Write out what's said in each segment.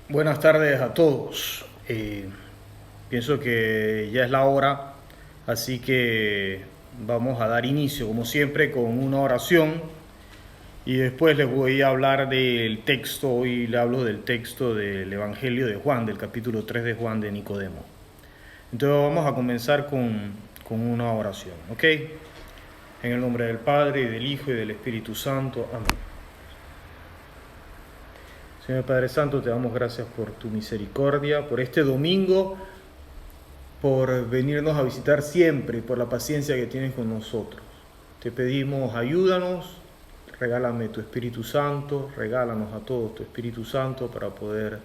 Buenas tardes a todos. Pienso que ya es la hora, así que vamos a dar inicio, como siempre, con una oración y después les voy a hablar del texto. Hoy le hablo del texto del Evangelio de Juan, del capítulo 3 de Juan de Nicodemo. Entonces vamos a comenzar con una oración, ¿ok? En el nombre del Padre, y del Hijo, y del Espíritu Santo. Amén. Señor Padre Santo, te damos gracias por tu misericordia, por este domingo, por venirnos a visitar siempre, por la paciencia que tienes con nosotros. Te pedimos, ayúdanos, regálame tu Espíritu Santo, regálanos a todos tu Espíritu Santo para poder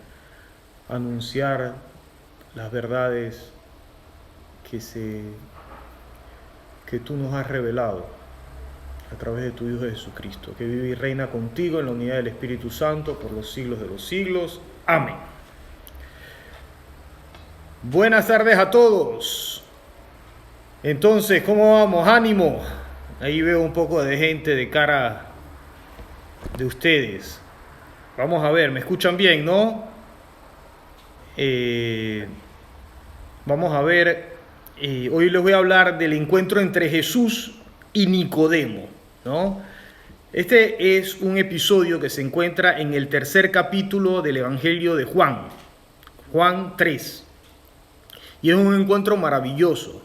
anunciar las verdades que tú nos has revelado a través de tu Hijo Jesucristo, que vive y reina contigo en la unidad del Espíritu Santo por los siglos de los siglos. Amén. Buenas tardes a todos. Entonces, ¿cómo vamos? Ánimo. Ahí veo un poco de gente de cara de ustedes. Vamos a ver, ¿me escuchan bien, no? Vamos a ver, hoy les voy a hablar del encuentro entre Jesús y Nicodemo, ¿no? Este es un episodio que se encuentra en el tercer capítulo del Evangelio de Juan, Juan 3. Y es un encuentro maravilloso.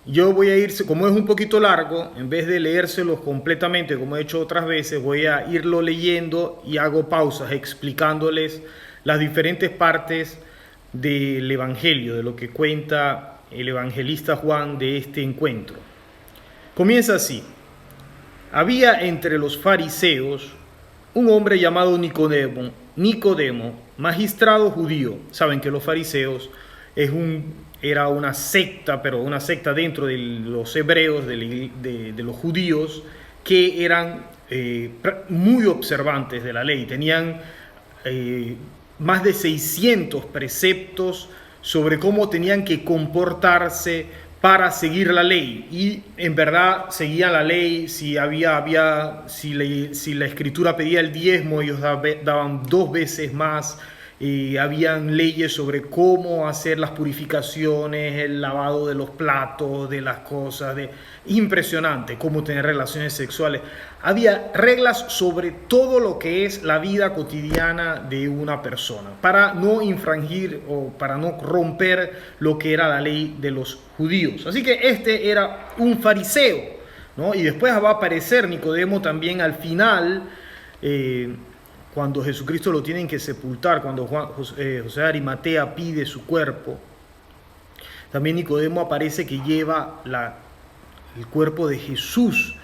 Yo voy a ir, como es un poquito largo, en vez de leérselos completamente como he hecho otras veces, voy a irlo leyendo y hago pausas explicándoles las diferentes partes del Evangelio, de lo que cuenta el evangelista Juan de este encuentro. Comienza así. Había entre los fariseos un hombre llamado Nicodemo, magistrado judío. Saben que los fariseos era una secta, pero una secta dentro de los hebreos, de los judíos, que eran muy observantes de la ley. Tenían más de 600 preceptos sobre cómo tenían que comportarse para seguir la ley, y en verdad seguían la ley. Si la escritura pedía el diezmo, ellos daban 2 veces más. Habían leyes sobre cómo hacer las purificaciones, el lavado de los platos, de las cosas, impresionante, cómo tener relaciones sexuales. Había reglas sobre todo lo que es la vida cotidiana de una persona, para no infringir o para no romper lo que era la ley de los judíos. Así que este era un fariseo, ¿no? Y después va a aparecer Nicodemo también al final, cuando Jesucristo lo tienen que sepultar, cuando José de Arimatea pide su cuerpo. También Nicodemo aparece, que lleva el cuerpo de Jesús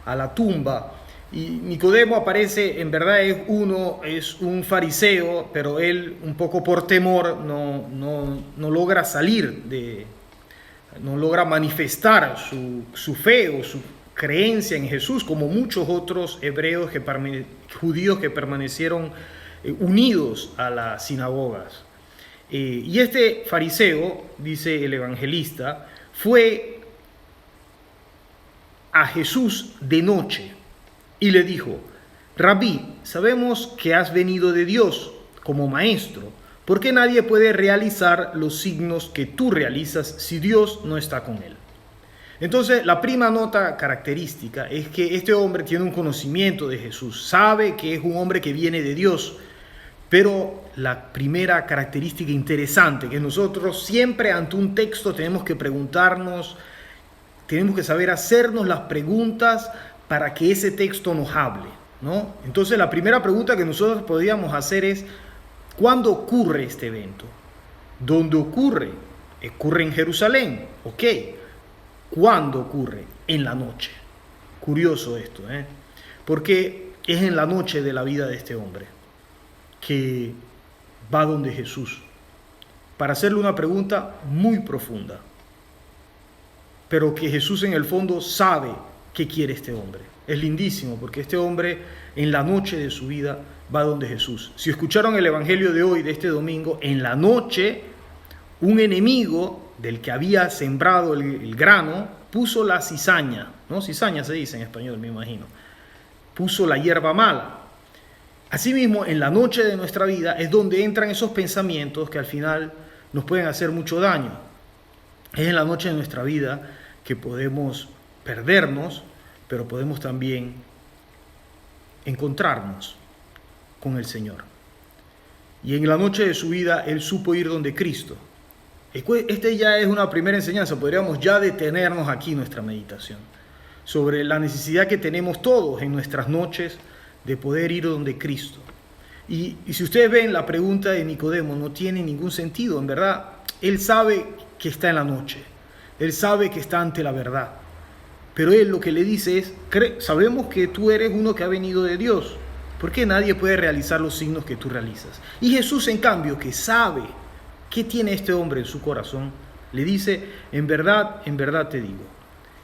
a la tumba. Y Nicodemo aparece, en verdad es un fariseo, pero él, un poco por temor, no logra salir no logra manifestar su fe o su creencia en Jesús, como muchos otros hebreos judíos que permanecieron unidos a las sinagogas. Y este fariseo, dice el evangelista, fue a Jesús de noche y le dijo: Rabí, sabemos que has venido de Dios como maestro, porque nadie puede realizar los signos que tú realizas si Dios no está con él. Entonces, la prima nota característica es que este hombre tiene un conocimiento de Jesús, sabe que es un hombre que viene de Dios. Pero la primera característica interesante, que nosotros siempre ante un texto tenemos que preguntarnos, tenemos que saber hacernos las preguntas para que ese texto nos hable, ¿no? Entonces, la primera pregunta que nosotros podríamos hacer es: ¿cuándo ocurre este evento? ¿Dónde ocurre? Ocurre en Jerusalén, ok. ¿Cuándo ocurre? En la noche. Curioso esto, porque es en la noche de la vida de este hombre que va donde Jesús para hacerle una pregunta muy profunda, pero que Jesús en el fondo sabe qué quiere este hombre. Es lindísimo, porque este hombre en la noche de su vida va donde Jesús. Si escucharon el evangelio de hoy, de este domingo, en la noche un enemigo del que había sembrado el grano puso la cizaña, ¿no? Cizaña se dice en español, me imagino. Puso la hierba mala. Asimismo, en la noche de nuestra vida es donde entran esos pensamientos que al final nos pueden hacer mucho daño. Es en la noche de nuestra vida que podemos perdernos, pero podemos también encontrarnos con el Señor. Y en la noche de su vida, Él supo ir donde Cristo. Este ya es una primera enseñanza, podríamos ya detenernos aquí en nuestra meditación, sobre la necesidad que tenemos todos en nuestras noches de poder ir donde Cristo. Y si ustedes ven, la pregunta de Nicodemo no tiene ningún sentido, en verdad. Él sabe que está en la noche, él sabe que está ante la verdad, pero él lo que le dice es, sabemos que tú eres uno que ha venido de Dios, ¿por qué nadie puede realizar los signos que tú realizas? Y Jesús, en cambio, que sabe qué tiene este hombre en su corazón, le dice, en verdad te digo,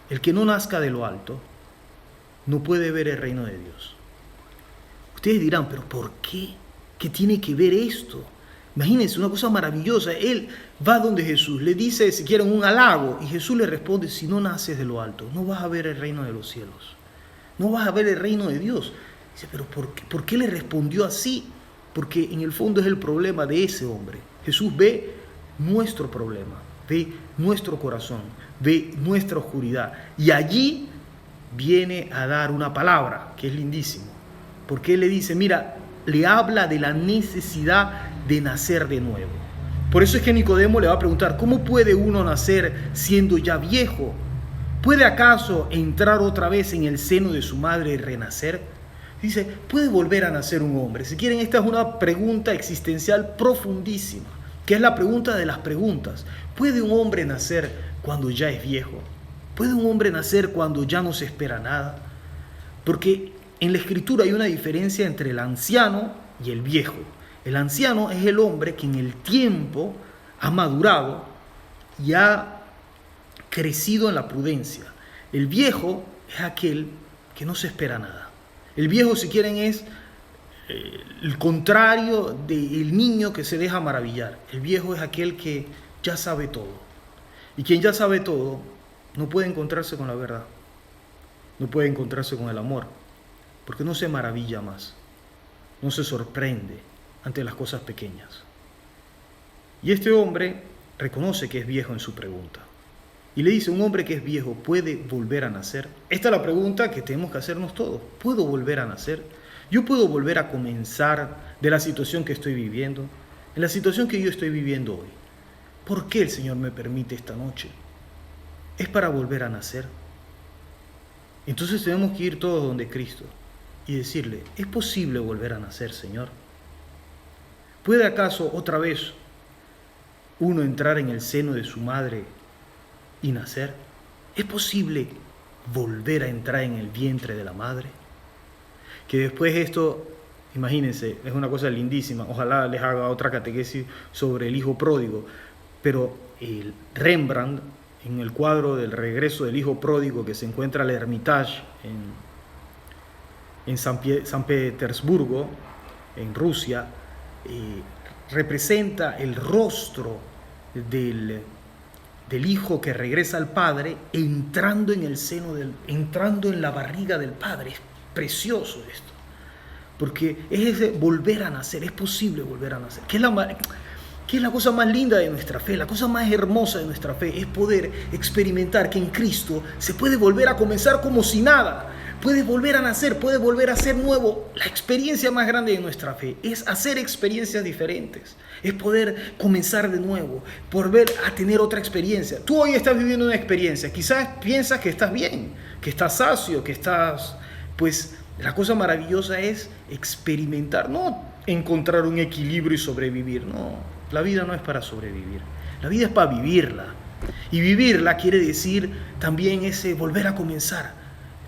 el que no nazca de lo alto no puede ver el reino de Dios. Ustedes dirán, ¿pero por qué? ¿Qué tiene que ver esto? Imagínense, una cosa maravillosa. Él va donde Jesús, le dice, si quieren, un halago, y Jesús le responde, si no naces de lo alto, no vas a ver el reino de los cielos, no vas a ver el reino de Dios. Dice, pero ¿por qué le respondió así? Porque en el fondo es el problema de ese hombre. Jesús ve nuestro problema, ve nuestro corazón, ve nuestra oscuridad, y allí viene a dar una palabra que es lindísimo, porque Él le dice, mira, le habla de la necesidad de nacer de nuevo. Por eso es que Nicodemo le va a preguntar, ¿cómo puede uno nacer siendo ya viejo? ¿Puede acaso entrar otra vez en el seno de su madre y renacer? Dice, ¿puede volver a nacer un hombre? Si quieren, esta es una pregunta existencial profundísima, que es la pregunta de las preguntas. ¿Puede un hombre nacer cuando ya es viejo? ¿Puede un hombre nacer cuando ya no se espera nada? Porque en la Escritura hay una diferencia entre el anciano y el viejo. El anciano es el hombre que en el tiempo ha madurado y ha crecido en la prudencia. El viejo es aquel que no se espera nada. El viejo, si quieren, es el contrario del niño que se deja maravillar. El viejo es aquel que ya sabe todo. Y quien ya sabe todo no puede encontrarse con la verdad. No puede encontrarse con el amor. Porque no se maravilla más, no se sorprende ante las cosas pequeñas. Y este hombre reconoce que es viejo en su pregunta. Y le dice, ¿un hombre que es viejo puede volver a nacer? Esta es la pregunta que tenemos que hacernos todos. ¿Puedo volver a nacer? ¿Yo puedo volver a comenzar de la situación que estoy viviendo? En la situación que yo estoy viviendo hoy. ¿Por qué el Señor me permite esta noche? ¿Es para volver a nacer? Entonces tenemos que ir todos donde Cristo y decirle, ¿es posible volver a nacer, Señor? ¿Puede acaso otra vez uno entrar en el seno de su madre y nacer? ¿Es posible volver a entrar en el vientre de la madre? Que después esto, imagínense, es una cosa lindísima. Ojalá les haga otra catequesis sobre el hijo pródigo, pero el Rembrandt, en el cuadro del regreso del hijo pródigo que se encuentra en el Hermitage en San Petersburgo, en Rusia, representa el rostro del hijo que regresa al padre entrando en el seno entrando en la barriga del padre. Es precioso esto, porque es ese volver a nacer. Es posible volver a nacer, que es la cosa más linda de nuestra fe, la cosa más hermosa de nuestra fe, es poder experimentar que en Cristo se puede volver a comenzar como si nada. Puedes volver a nacer, puedes volver a ser nuevo. La experiencia más grande de nuestra fe es hacer experiencias diferentes. Es poder comenzar de nuevo, volver a tener otra experiencia. Tú hoy estás viviendo una experiencia. Quizás piensas que estás bien, que estás sacio, que estás... Pues la cosa maravillosa es experimentar, no encontrar un equilibrio y sobrevivir. No, la vida no es para sobrevivir. La vida es para vivirla. Y vivirla quiere decir también ese volver a comenzar.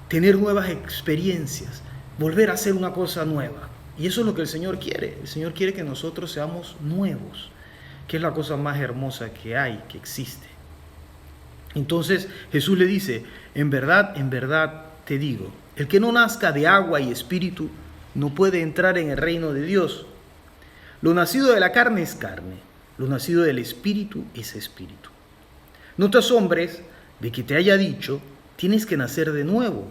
Tener nuevas experiencias, volver a hacer una cosa nueva. Y eso es lo que el Señor quiere. El Señor quiere que nosotros seamos nuevos, que es la cosa más hermosa que hay, que existe. Entonces Jesús le dice, en verdad te digo, el que no nazca de agua y espíritu no puede entrar en el reino de Dios. Lo nacido de la carne es carne, lo nacido del espíritu es espíritu. No te asombres de que te haya dicho, tienes que nacer de nuevo.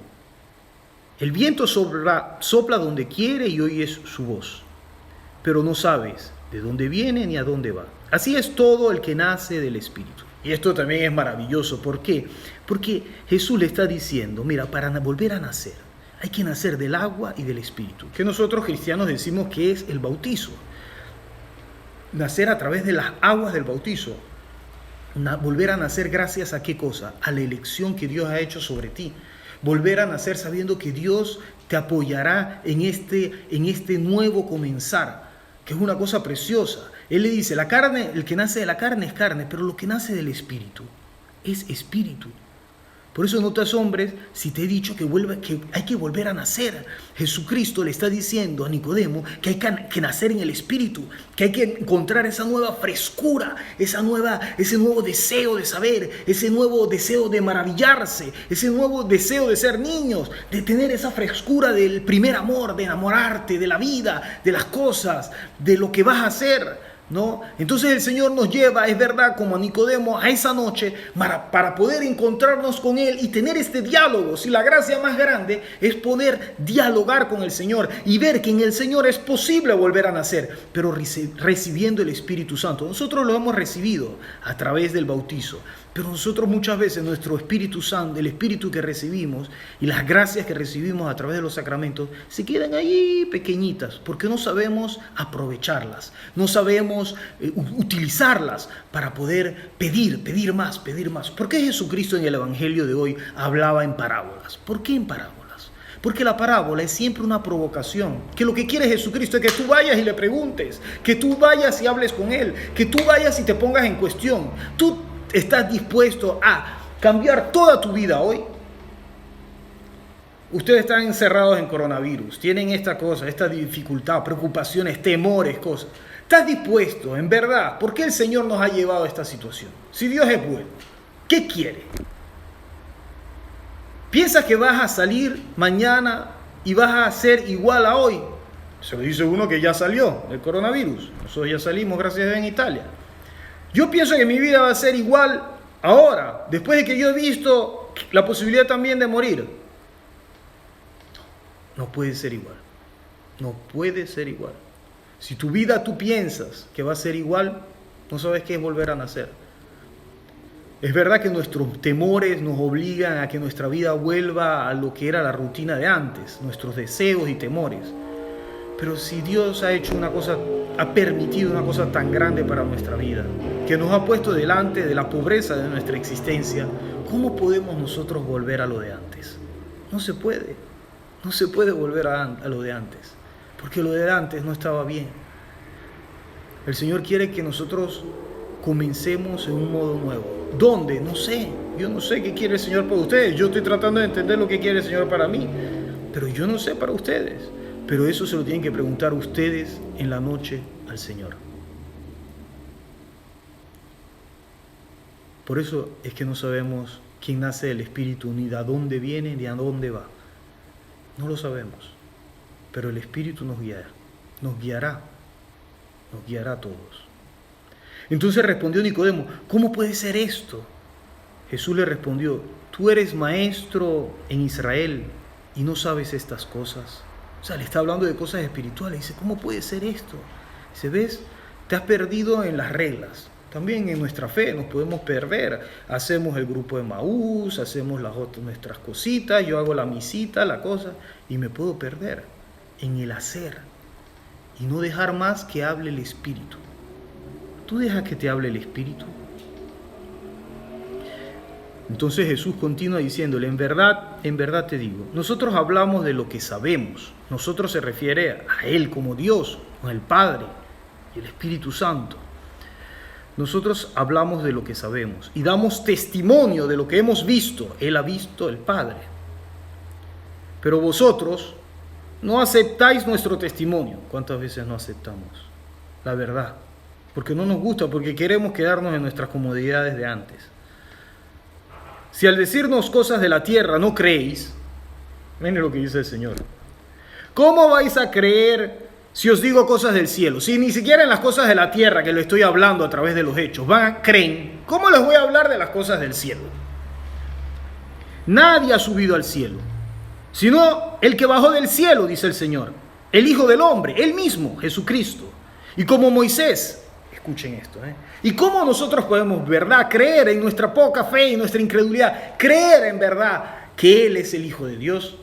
El viento sopla donde quiere y oyes su voz, pero no sabes de dónde viene ni a dónde va. Así es todo el que nace del Espíritu. Y esto también es maravilloso. ¿Por qué? Porque Jesús le está diciendo, mira, para volver a nacer, hay que nacer del agua y del Espíritu, que nosotros cristianos decimos que es el bautizo. Nacer a través de las aguas del bautizo. Volver a nacer gracias a qué cosa? A la elección que Dios ha hecho sobre ti. Volver a nacer sabiendo que Dios te apoyará en este nuevo comenzar, que es una cosa preciosa. Él le dice, la carne, el que nace de la carne es carne, pero lo que nace del Espíritu es Espíritu. Por eso no te asombres si te he dicho que hay que volver a nacer. Jesucristo le está diciendo a Nicodemo que hay que nacer en el Espíritu, que hay que encontrar esa nueva frescura, ese nuevo deseo de saber, ese nuevo deseo de maravillarse, ese nuevo deseo de ser niños, de tener esa frescura del primer amor, de enamorarte de la vida, de las cosas, de lo que vas a hacer, ¿no? Entonces el Señor nos lleva, es verdad, como a Nicodemo, a esa noche para poder encontrarnos con Él y tener este diálogo. Si la gracia más grande es poder dialogar con el Señor y ver que en el Señor es posible volver a nacer, pero recibiendo el Espíritu Santo. Nosotros lo hemos recibido a través del bautizo, pero nosotros muchas veces nuestro Espíritu Santo, el Espíritu que recibimos y las gracias que recibimos a través de los sacramentos se quedan ahí pequeñitas porque no sabemos aprovecharlas, no sabemos utilizarlas para poder pedir más. ¿Por qué Jesucristo en el Evangelio de hoy hablaba en parábolas? ¿Por qué en parábolas? Porque la parábola es siempre una provocación, que lo que quiere Jesucristo es que tú vayas y le preguntes, que tú vayas y hables con Él, que tú vayas y te pongas en cuestión. Tú ¿estás dispuesto a cambiar toda tu vida hoy? Ustedes están encerrados en coronavirus, tienen esta cosa, esta dificultad, preocupaciones, temores, cosas. ¿Estás dispuesto, en verdad? ¿Por qué el Señor nos ha llevado a esta situación? Si Dios es bueno, ¿qué quiere? ¿Piensas que vas a salir mañana y vas a ser igual a hoy? Se lo dice uno que ya salió del coronavirus. Nosotros ya salimos, gracias a Dios, en Italia. Yo pienso que mi vida va a ser igual ahora, después de que yo he visto la posibilidad también de morir. No puede ser igual. No puede ser igual. Si tu vida tú piensas que va a ser igual, no sabes qué es volver a nacer. Es verdad que nuestros temores nos obligan a que nuestra vida vuelva a lo que era la rutina de antes, nuestros deseos y temores. Pero si Dios ha hecho una cosa, ha permitido una cosa tan grande para nuestra vida, que nos ha puesto delante de la pobreza de nuestra existencia, ¿cómo podemos nosotros volver a lo de antes? No se puede. No se puede volver a lo de antes, porque lo de antes no estaba bien. El Señor quiere que nosotros comencemos en un modo nuevo. ¿Dónde? No sé. Yo no sé qué quiere el Señor para ustedes. Yo estoy tratando de entender lo que quiere el Señor para mí, pero yo no sé para ustedes. Pero eso se lo tienen que preguntar ustedes en la noche al Señor. Por eso es que no sabemos quién nace del Espíritu, ni de dónde viene, ni a dónde va. No lo sabemos, pero el Espíritu nos guiará a todos. Entonces respondió Nicodemo, ¿cómo puede ser esto? Jesús le respondió, tú eres maestro en Israel y no sabes estas cosas. O sea, le está hablando de cosas espirituales. Dice, ¿cómo puede ser esto? Dice, ¿ves? Te has perdido en las reglas. También en nuestra fe nos podemos perder. Hacemos el grupo de Maús, hacemos nuestras cositas, yo hago la misita, la cosa, y me puedo perder en el hacer y no dejar más que hable el Espíritu. ¿Tú dejas que te hable el Espíritu? Entonces Jesús continúa diciéndole, en verdad te digo, nosotros hablamos de lo que sabemos. Nosotros se refiere a Él como Dios, con el Padre y el Espíritu Santo. Nosotros hablamos de lo que sabemos y damos testimonio de lo que hemos visto. Él ha visto el Padre. Pero vosotros no aceptáis nuestro testimonio. ¿Cuántas veces no aceptamos la verdad? Porque no nos gusta, porque queremos quedarnos en nuestras comodidades de antes. Si al decirnos cosas de la tierra no creéis, miren lo que dice el Señor. ¿Cómo vais a creer si os digo cosas del cielo? Si ni siquiera en las cosas de la tierra que le estoy hablando a través de los hechos creen, ¿cómo les voy a hablar de las cosas del cielo? Nadie ha subido al cielo, sino el que bajó del cielo, dice el Señor, el Hijo del Hombre, Él mismo, Jesucristo. Y como Moisés, escuchen esto, y cómo nosotros podemos, verdad, creer en nuestra poca fe y nuestra incredulidad, creer en verdad que Él es el Hijo de Dios.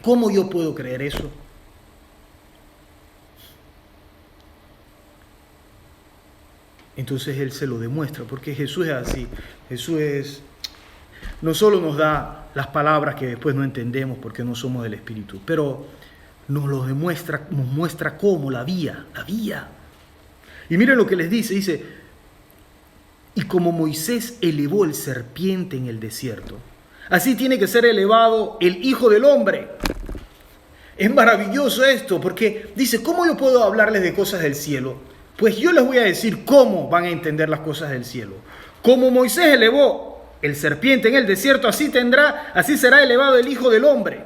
¿Cómo yo puedo creer eso? Entonces Él se lo demuestra, porque Jesús es así. Jesús no solo nos da las palabras que después no entendemos porque no somos del Espíritu, pero nos muestra cómo, la vía. Y miren lo que les dice, y como Moisés elevó el serpiente en el desierto, así tiene que ser elevado el Hijo del Hombre. Es maravilloso esto, porque dice, ¿cómo yo puedo hablarles de cosas del cielo? Pues yo les voy a decir cómo van a entender las cosas del cielo. Como Moisés elevó el serpiente en el desierto, así será elevado el Hijo del Hombre.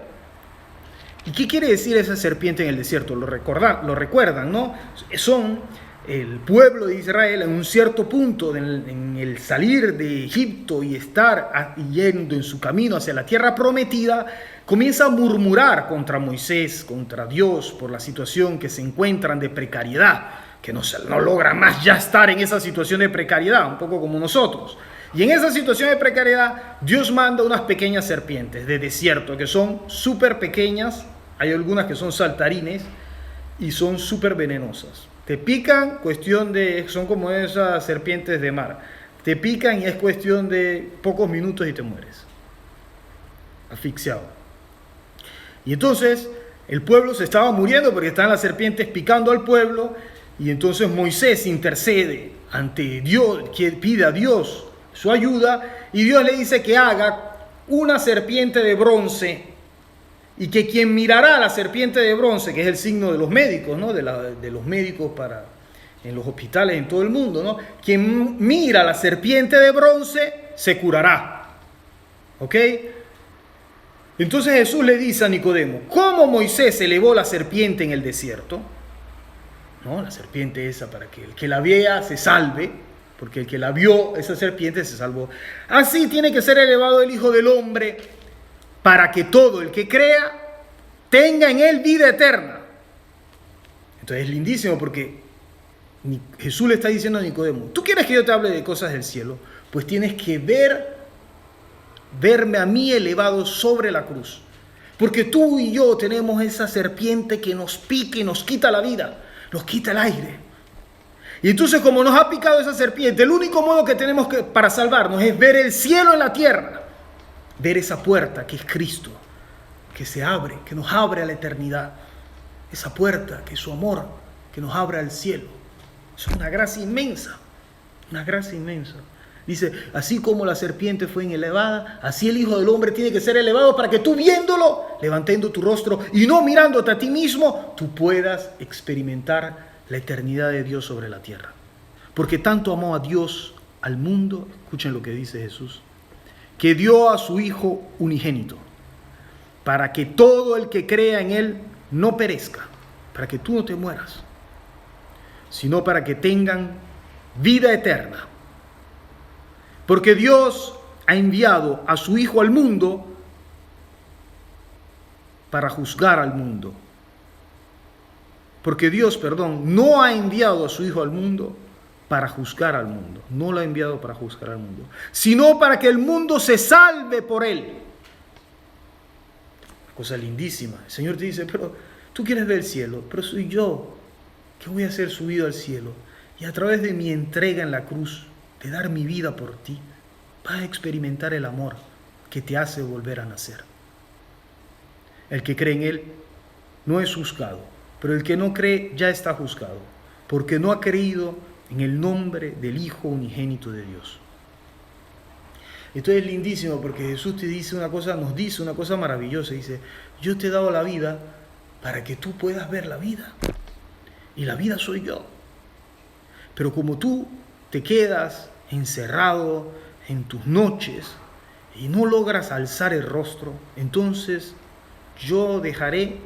¿Y qué quiere decir esa serpiente en el desierto? Lo recuerdan, ¿no? Son el pueblo de Israel en un cierto punto, en el salir de Egipto y estar yendo en su camino hacia la tierra prometida, comienza a murmurar contra Moisés, contra Dios, por la situación que se encuentran de precariedad, que no logran más ya estar en esa situación de precariedad, un poco como nosotros. Y en esa situación de precariedad, Dios manda unas pequeñas serpientes de desierto, que son súper pequeñas, hay algunas que son saltarines, y son súper venenosas. Te pican, son como esas serpientes de mar. Te pican y es cuestión de pocos minutos y te mueres. Asfixiado. Y entonces el pueblo se estaba muriendo porque estaban las serpientes picando al pueblo. Y entonces Moisés intercede ante Dios, que pide a Dios su ayuda. Y Dios le dice que haga una serpiente de bronce. Y que quien mirará a la serpiente de bronce, que es el signo de los médicos, ¿no? de los médicos en los hospitales en todo el mundo, ¿no? Quien mira a la serpiente de bronce se curará. ¿Ok? Entonces Jesús le dice a Nicodemo, ¿cómo Moisés elevó la serpiente en el desierto? ¿No? La serpiente esa para que el que la vea se salve, porque el que la vio, esa serpiente, se salvó. Así tiene que ser elevado el Hijo del Hombre, para que todo el que crea tenga en él vida eterna. Entonces es lindísimo porque Jesús le está diciendo a Nicodemo, ¿tú quieres que yo te hable de cosas del cielo? Pues tienes que verme a mí elevado sobre la cruz. Porque tú y yo tenemos esa serpiente que nos pica y nos quita la vida, nos quita el aire. Y entonces, como nos ha picado esa serpiente, el único modo que tenemos para salvarnos es ver el cielo en la tierra. Ver esa puerta que es Cristo, que se abre, que nos abre a la eternidad. Esa puerta que es su amor, que nos abre al cielo. Es una gracia inmensa, una gracia inmensa. Dice, así como la serpiente fue elevada, así el Hijo del Hombre tiene que ser elevado para que tú viéndolo, levantando tu rostro y no mirándote a ti mismo, tú puedas experimentar la eternidad de Dios sobre la tierra. Porque tanto amó a Dios al mundo, escuchen lo que dice Jesús, que dio a su Hijo unigénito, para que todo el que crea en Él no perezca, para que tú no te mueras, sino para que tengan vida eterna. Porque Dios ha enviado a su Hijo al mundo para juzgar al mundo. Porque Dios, no ha enviado a su Hijo al mundo para juzgar al mundo. No lo ha enviado para juzgar al mundo, sino para que el mundo se salve por él. Cosa lindísima. El Señor te dice, pero tú quieres ver el cielo, pero soy yo que voy a ser subido al cielo. Y a través de mi entrega en la cruz, de dar mi vida por ti, vas a experimentar el amor que te hace volver a nacer. El que cree en Él no es juzgado, pero el que no cree ya está juzgado, porque no ha creído en el nombre del Hijo unigénito de Dios. Esto es lindísimo porque Jesús nos dice una cosa maravillosa. Dice, yo te he dado la vida para que tú puedas ver la vida. Y la vida soy yo. Pero como tú te quedas encerrado en tus noches y no logras alzar el rostro, entonces yo dejaré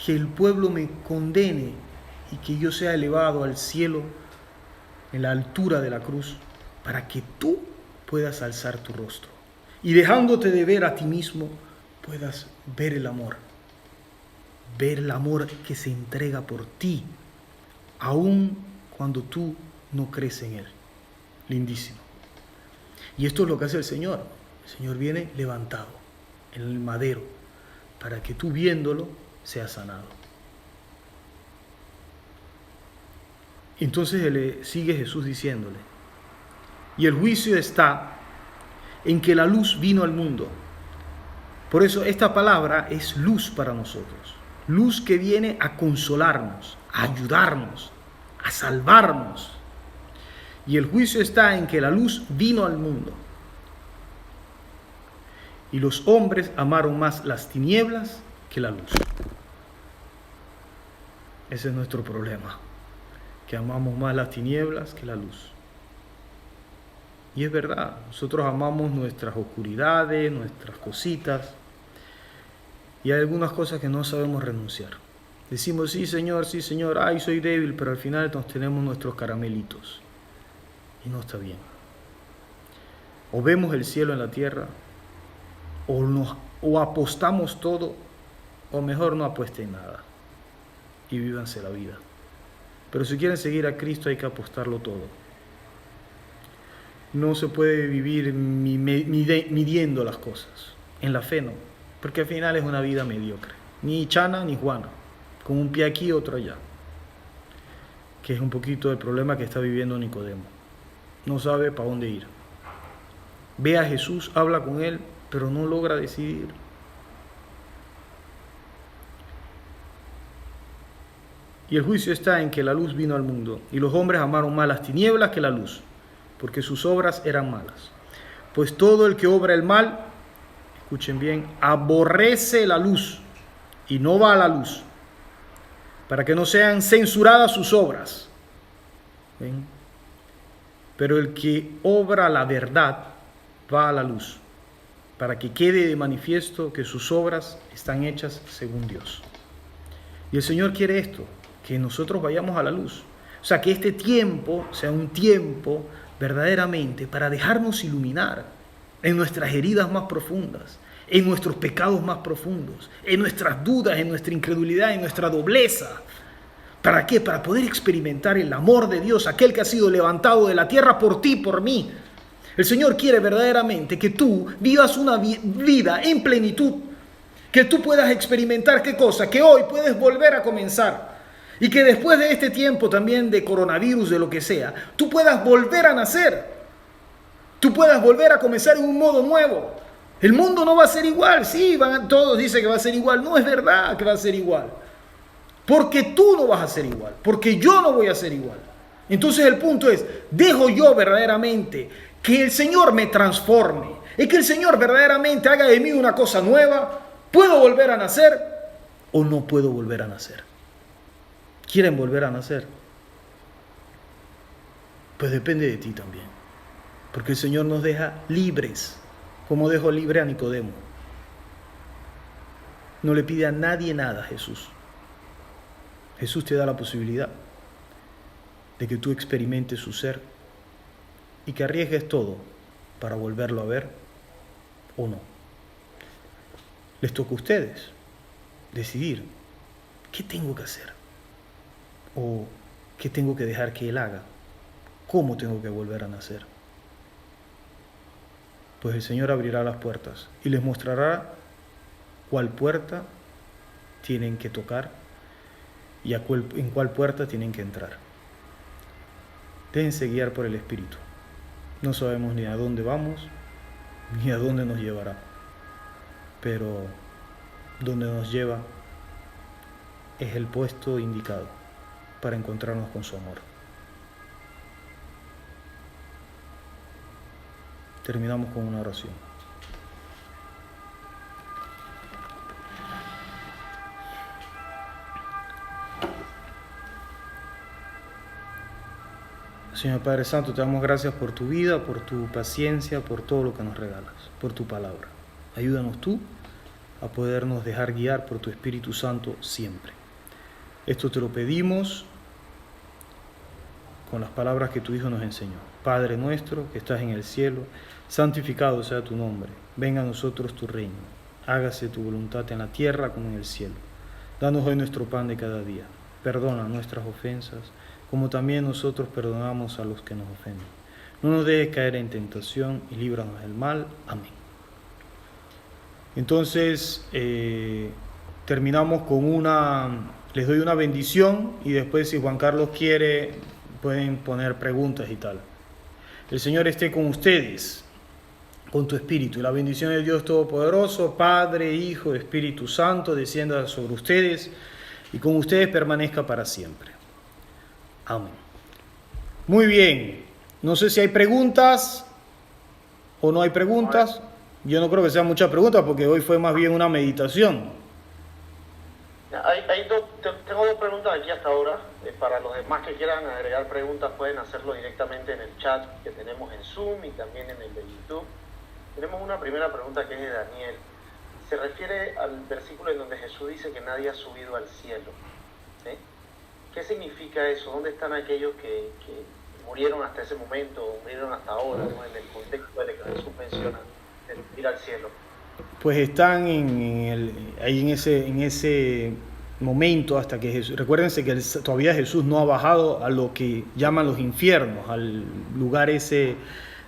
que el pueblo me condene y que yo sea elevado al cielo en la altura de la cruz para que tú puedas alzar tu rostro y dejándote de ver a ti mismo, puedas ver el amor que se entrega por ti, aun cuando tú no crees en Él. Lindísimo. Y esto es lo que hace el Señor. El Señor viene levantado en el madero para que tú viéndolo seas sanado. Entonces le sigue Jesús diciéndole, y el juicio está en que la luz vino al mundo. Por eso esta palabra es luz para nosotros. Luz que viene a consolarnos, a ayudarnos, a salvarnos. Y el juicio está en que la luz vino al mundo. Y los hombres amaron más las tinieblas que la luz. Ese es nuestro problema, que amamos más las tinieblas que la luz. Y es verdad, nosotros amamos nuestras oscuridades, nuestras cositas, y hay algunas cosas que no sabemos renunciar. Decimos, sí Señor, ay soy débil, pero al final nos tenemos nuestros caramelitos. Y no está bien. O vemos el cielo en la tierra, o apostamos todo, o mejor no apuesten nada y vívanse la vida. Pero si quieren seguir a Cristo hay que apostarlo todo. No se puede vivir midiendo las cosas. En la fe no, porque al final es una vida mediocre. Ni Chana ni Juana, con un pie aquí y otro allá. Que es un poquito el problema que está viviendo Nicodemo. No sabe para dónde ir. Ve a Jesús, habla con Él, pero no logra decidir. Y el juicio está en que la luz vino al mundo, y los hombres amaron más las tinieblas que la luz, porque sus obras eran malas. Pues todo el que obra el mal, escuchen bien, aborrece la luz y no va a la luz, para que no sean censuradas sus obras. ¿Ven? Pero el que obra la verdad va a la luz, para que quede de manifiesto que sus obras están hechas según Dios. Y el Señor quiere esto, que nosotros vayamos a la luz. O sea, que este tiempo sea un tiempo verdaderamente para dejarnos iluminar en nuestras heridas más profundas, en nuestros pecados más profundos, en nuestras dudas, en nuestra incredulidad, en nuestra dobleza. ¿Para qué? Para poder experimentar el amor de Dios, aquel que ha sido levantado de la tierra por ti, por mí. El Señor quiere verdaderamente que tú vivas una vida en plenitud, que tú puedas experimentar ¿qué cosa? Que hoy puedes volver a comenzar y que después de este tiempo también de coronavirus, de lo que sea, tú puedas volver a nacer, tú puedas volver a comenzar en un modo nuevo. El mundo no va a ser igual, sí, todos dicen que va a ser igual, no es verdad que va a ser igual. Porque tú no vas a ser igual, porque yo no voy a ser igual. Entonces el punto es, ¿dejo yo verdaderamente que el Señor me transforme? ¿Es que el Señor verdaderamente haga de mí una cosa nueva? ¿Puedo volver a nacer o no puedo volver a nacer? ¿Quieren volver a nacer? Pues depende de ti también. Porque el Señor nos deja libres, como dejó libre a Nicodemo. No le pide a nadie nada a Jesús. Jesús te da la posibilidad de que tú experimentes su ser y que arriesgues todo para volverlo a ver o no. Les toca a ustedes decidir qué tengo que hacer o qué tengo que dejar que Él haga, cómo tengo que volver a nacer. Pues el Señor abrirá las puertas y les mostrará cuál puerta tienen que tocar y en cuál puerta tienen que entrar. Déjense guiar por el Espíritu. No sabemos ni a dónde vamos, ni a dónde nos llevará. Pero donde nos lleva es el puesto indicado para encontrarnos con su amor. Terminamos con una oración. Señor Padre Santo, te damos gracias por tu vida, por tu paciencia, por todo lo que nos regalas, por tu palabra. Ayúdanos tú a podernos dejar guiar por tu Espíritu Santo siempre. Esto te lo pedimos con las palabras que tu Hijo nos enseñó. Padre nuestro que estás en el cielo, santificado sea tu nombre, venga a nosotros tu reino, hágase tu voluntad en la tierra como en el cielo. Danos hoy nuestro pan de cada día, perdona nuestras ofensas, como también nosotros perdonamos a los que nos ofenden. No nos dejes caer en tentación y líbranos del mal. Amén. Entonces, terminamos con les doy una bendición y después, si Juan Carlos quiere, pueden poner preguntas y tal. El Señor esté con ustedes, con tu espíritu. Y la bendición de Dios Todopoderoso, Padre, Hijo, Espíritu Santo, descienda sobre ustedes y con ustedes permanezca para siempre. Amén. Muy bien. No sé si hay preguntas o no hay preguntas. Yo no creo que sean muchas preguntas porque hoy fue más bien una meditación. Tengo dos preguntas aquí hasta ahora. Para los demás que quieran agregar preguntas pueden hacerlo directamente en el chat que tenemos en Zoom y también en el de YouTube. Tenemos una primera pregunta que es de Daniel. Se refiere al versículo en donde Jesús dice que nadie ha subido al cielo. ¿Sí? ¿Qué significa eso? ¿Dónde están aquellos que murieron hasta ese momento o murieron hasta ahora, ¿no? En el contexto de que Jesús menciona el ir al cielo? Pues están ahí en ese momento hasta que Jesús, recuérdense que todavía Jesús no ha bajado a lo que llaman los infiernos, al lugar ese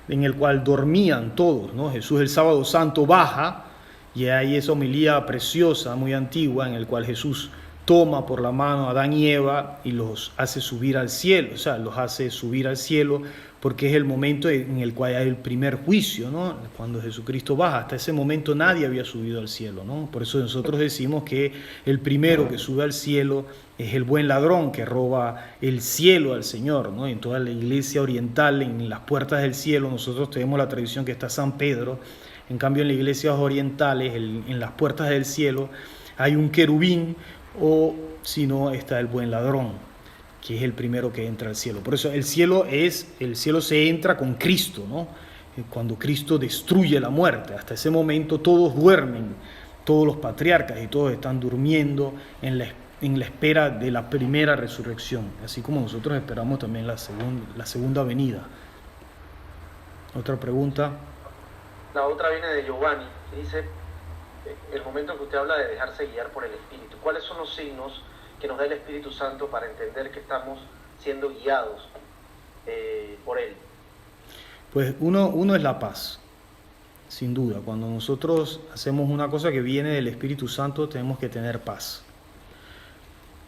en el cual dormían todos, ¿no? Jesús el sábado santo baja y hay esa homilía preciosa, muy antigua, en el cual Jesús toma por la mano a Adán y Eva y los hace subir al cielo, o sea, los hace subir al cielo porque es el momento en el cual hay el primer juicio, ¿no? Cuando Jesucristo baja. Hasta ese momento nadie había subido al cielo, ¿no? Por eso nosotros decimos que el primero que sube al cielo es el buen ladrón que roba el cielo al Señor, ¿no? En toda la iglesia oriental, en las puertas del cielo, nosotros tenemos la tradición que está San Pedro. En cambio, en las iglesias orientales, en las puertas del cielo, hay un querubín, o si no, está el buen ladrón, que es el primero que entra al cielo. Por eso el cielo se entra con Cristo, ¿no? Cuando Cristo destruye la muerte. Hasta ese momento todos duermen, todos los patriarcas y todos están durmiendo en la espera de la primera resurrección, así como nosotros esperamos también la segunda venida. ¿Otra pregunta? La otra viene de Giovanni, que dice, el momento en que usted habla de dejarse guiar por el Espíritu, ¿cuáles son los signos que nos da el Espíritu Santo para entender que estamos siendo guiados por Él? Pues uno es la paz, sin duda. Cuando nosotros hacemos una cosa que viene del Espíritu Santo, tenemos que tener paz.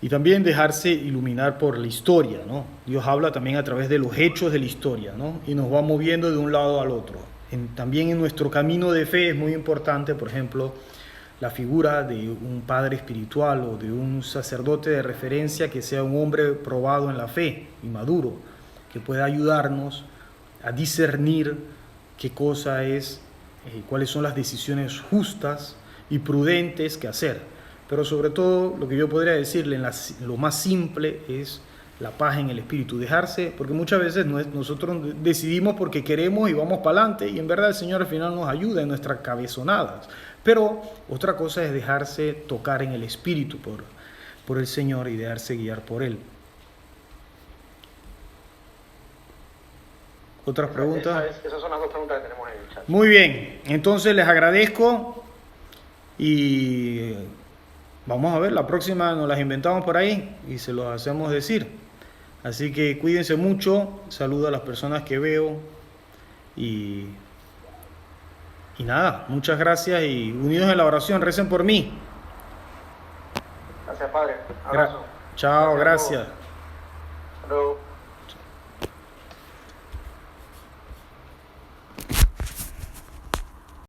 Y también dejarse iluminar por la historia, ¿no? Dios habla también a través de los hechos de la historia, ¿no? Y nos va moviendo de un lado al otro. También en nuestro camino de fe es muy importante, por ejemplo, la figura de un padre espiritual o de un sacerdote de referencia que sea un hombre probado en la fe y maduro, que pueda ayudarnos a discernir qué cosa es, cuáles son las decisiones justas y prudentes que hacer. Pero sobre todo, lo que yo podría decirle, lo más simple es la paz en el espíritu, dejarse, porque muchas veces nosotros decidimos porque queremos y vamos para adelante, y en verdad el Señor al final nos ayuda en nuestras cabezonadas. Pero otra cosa es dejarse tocar en el espíritu por el Señor y dejarse guiar por Él. ¿Otras preguntas? Esas son las dos preguntas que tenemos en el chat. Muy bien, entonces les agradezco y vamos a ver, la próxima nos las inventamos por ahí y se los hacemos decir. Así que cuídense mucho, saludo a las personas que veo y nada, muchas gracias y unidos en la oración, recen por mí. Gracias, Padre. Abrazo. Chao, gracias. Hasta luego.